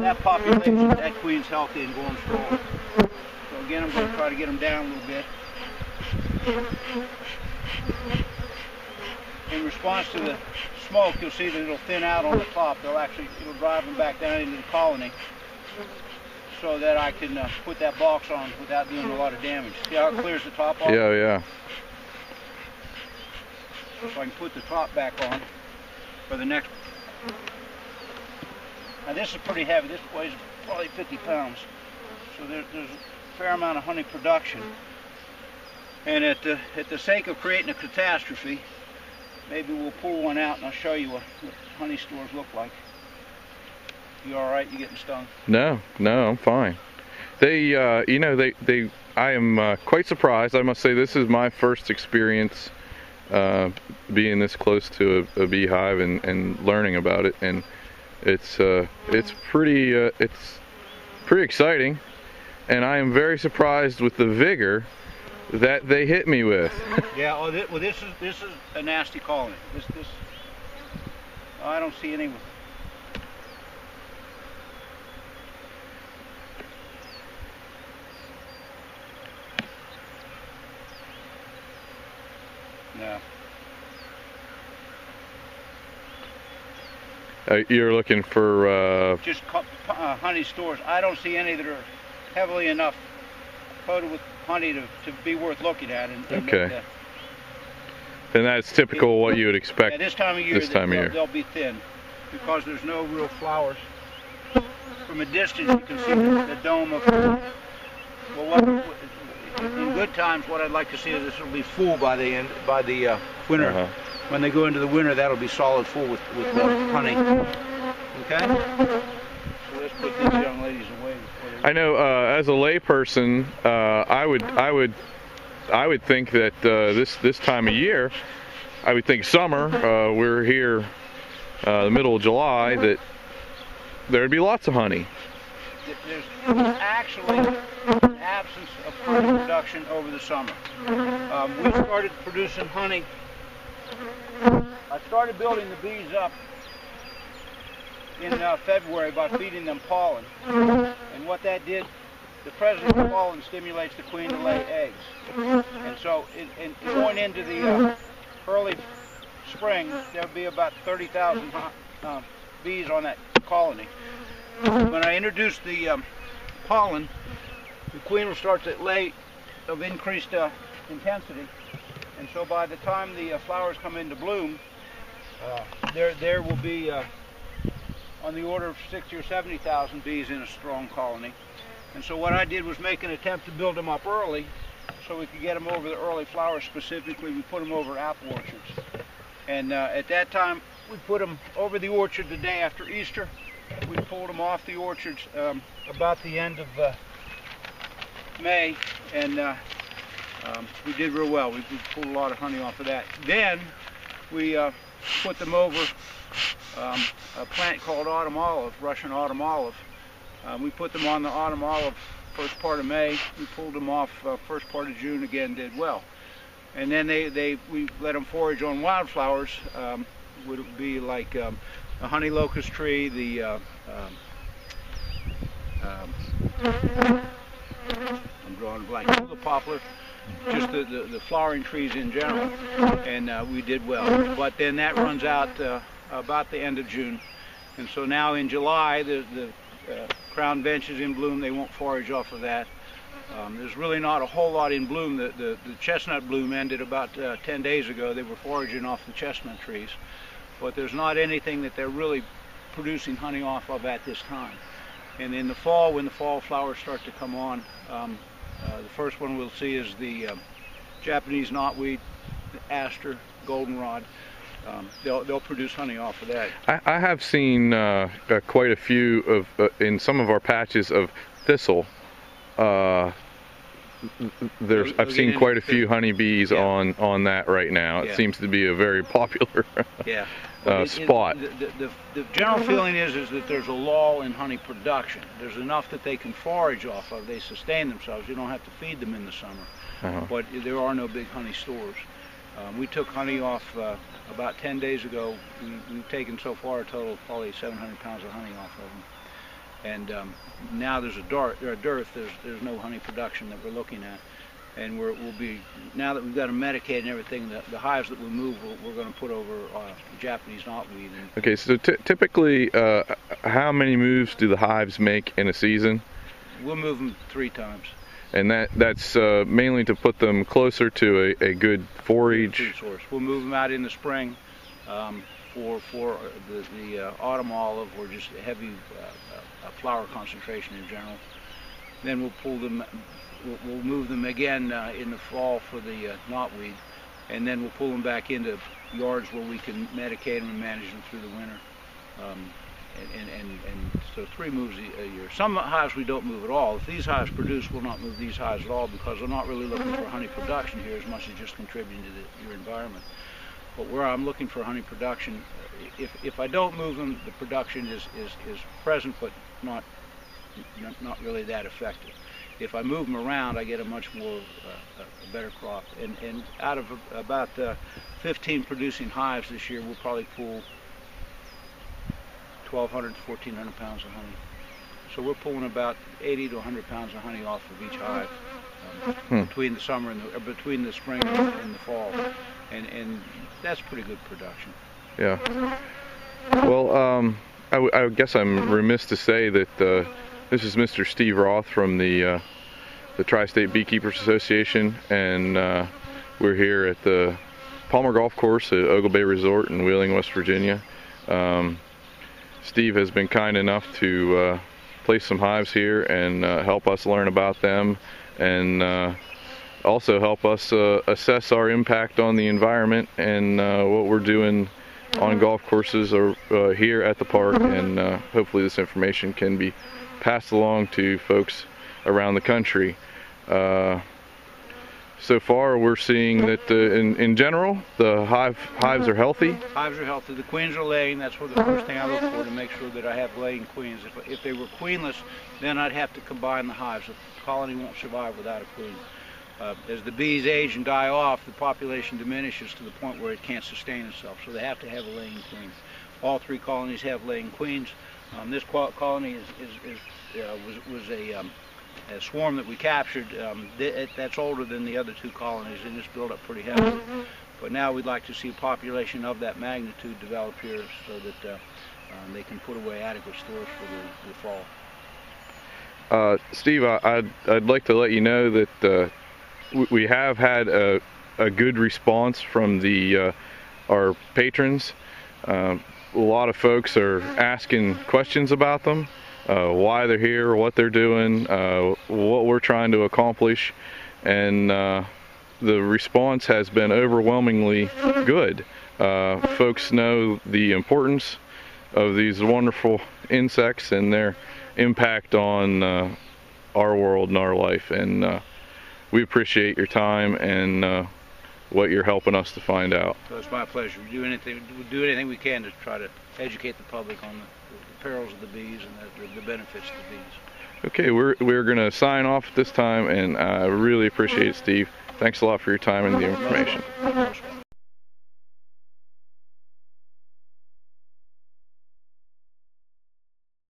That population, that queen's healthy and going strong. So again, I'm going to try to get them down a little bit. In response to the smoke, you'll see that it'll thin out on the top. It'll drive them back down into the colony so that I can put that box on without doing a lot of damage. See how it clears the top off? Yeah, yeah. So I can put the top back on for the next. Now this is pretty heavy. This weighs probably 50 pounds. So there's a fair amount of honey production. And at the sake of creating a catastrophe, maybe we'll pull one out and I'll show you what honey stores look like. You all right? You getting stung? No, I'm fine. They, you know, I am quite surprised. I must say this is my first experience being this close to a beehive and learning about it, and it's pretty exciting, and I am very surprised with the vigor that they hit me with. Yeah. Well, this is a nasty colony. I don't see any. No. You're looking for just honey stores. I don't see any that are heavily enough coated with honey to be worth looking at. Okay. And that's typical what you would expect. Yeah, this time of year, they'll be thin because there's no real flowers. From a distance, you can see the dome of. Well, in good times, what I'd like to see is this will be full by the winter. When they go into the winter, that'll be solid full with honey. Okay. So let's put these young ladies away. I know, as a layperson, I would think that this time of year, I would think summer. We're here, the middle of July, that there'd be lots of honey. There's actually an absence of honey production over the summer. We started producing honey. I started building the bees up in February by feeding them pollen. And what that did, the presence of pollen stimulates the queen to lay eggs. And so going into the early spring, there'll be about 30,000 bees on that colony. When I introduce the pollen, the queen will start to lay of increased intensity. And so by the time the flowers come into bloom, there will be on the order of 60 or 70,000 bees in a strong colony. And so what I did was make an attempt to build them up early so we could get them over the early flowers. Specifically, we put them over apple orchards. And at that time, we put them over the orchard the day after Easter. We pulled them off the orchards about the end of May, and we did real well. We pulled a lot of honey off of that. Then we put them over a plant called autumn olive, Russian autumn olive. We put them on the autumn olive first part of May. We pulled them off first part of June. Again, did well. And then we let them forage on wildflowers. Would be like a honey locust tree, the I'm drawing a blank, the poplar, just the flowering trees in general, and we did well. But then that runs out about the end of June, and so now in July the crown bench is in bloom. They won't forage off of that. There's really not a whole lot in bloom. The chestnut bloom ended about 10 days ago. They were foraging off the chestnut trees, but there's not anything that they're really producing honey off of at this time. And in the fall, when the fall flowers start to come on, the first one we'll see is the Japanese knotweed, the aster, goldenrod. They'll produce honey off of that. I have seen quite a few in some of our patches of thistle. I've seen quite a few honeybees on that right now. It seems to be a very popular spot. The general feeling is that there's a lull in honey production. There's enough that they can forage off of. They sustain themselves. You don't have to feed them in the summer. But there are no big honey stores. We took honey off about 10 days ago, we've taken so far a total of probably 700 pounds of honey off of them. And now there's a dearth, there's no honey production that we're looking at. And we'll be, now that we've got them medicated and everything, the hives that we move, we're going to put over Japanese knotweed. Okay, so typically, how many moves do the hives make in a season? We'll move them 3 times. And that's mainly to put them closer to a good forage food source. We'll move them out in the spring for the autumn olive or just heavy flower concentration in general. Then we'll pull them. We'll move them again in the fall for the knotweed, and then we'll pull them back into yards where we can medicate them and manage them through the winter. And so 3 moves a year. Some hives we don't move at all. If these hives produce, we'll not move these hives at all because they're not really looking for honey production here as much as just contributing to your environment. But where I'm looking for honey production, if I don't move them, the production is present but not really that effective. If I move them around, I get a much more a better crop. And out of about 15 producing hives this year, we'll probably pull 1,200 to 1,400 pounds of honey. So we're pulling about 80 to 100 pounds of honey off of each hive between the summer and between the spring and the fall, and that's pretty good production. Yeah. Well, I guess I'm remiss to say that this is Mr. Steve Roth from the Tri-State Beekeepers Association, and we're here at the Palmer Golf Course at Oglebay Resort in Wheeling, West Virginia. Steve has been kind enough to place some hives here and help us learn about them, and also help us assess our impact on the environment and what we're doing on golf courses or here at the park, and hopefully this information can be passed along to folks around the country. So far we're seeing that in general the hives are healthy. Hives are healthy. The queens are laying. That's the first thing I look for, to make sure that I have laying queens. If they were queenless, then I'd have to combine the hives. The colony won't survive without a queen. As the bees age and die off, the population diminishes to the point where it can't sustain itself. So they have to have a laying queen. All 3 colonies have laying queens. This colony was a swarm that we captured. That's older than the other 2 colonies, and it's built up pretty heavily. But now we'd like to see a population of that magnitude develop here, so that they can put away adequate stores for the fall. Steve, I'd like to let you know that we have had a good response from our patrons. A lot of folks are asking questions about them, why they're here, what they're doing, what we're trying to accomplish, and the response has been overwhelmingly good. Folks know the importance of these wonderful insects and their impact on our world and our life, and we appreciate your time and what you're helping us to find out. So it's my pleasure. We'll do anything we can to try to educate the public on the perils of the bees and the benefits of the bees. Okay, we're going to sign off at this time, and I really appreciate it, Steve. Thanks a lot for your time and the information.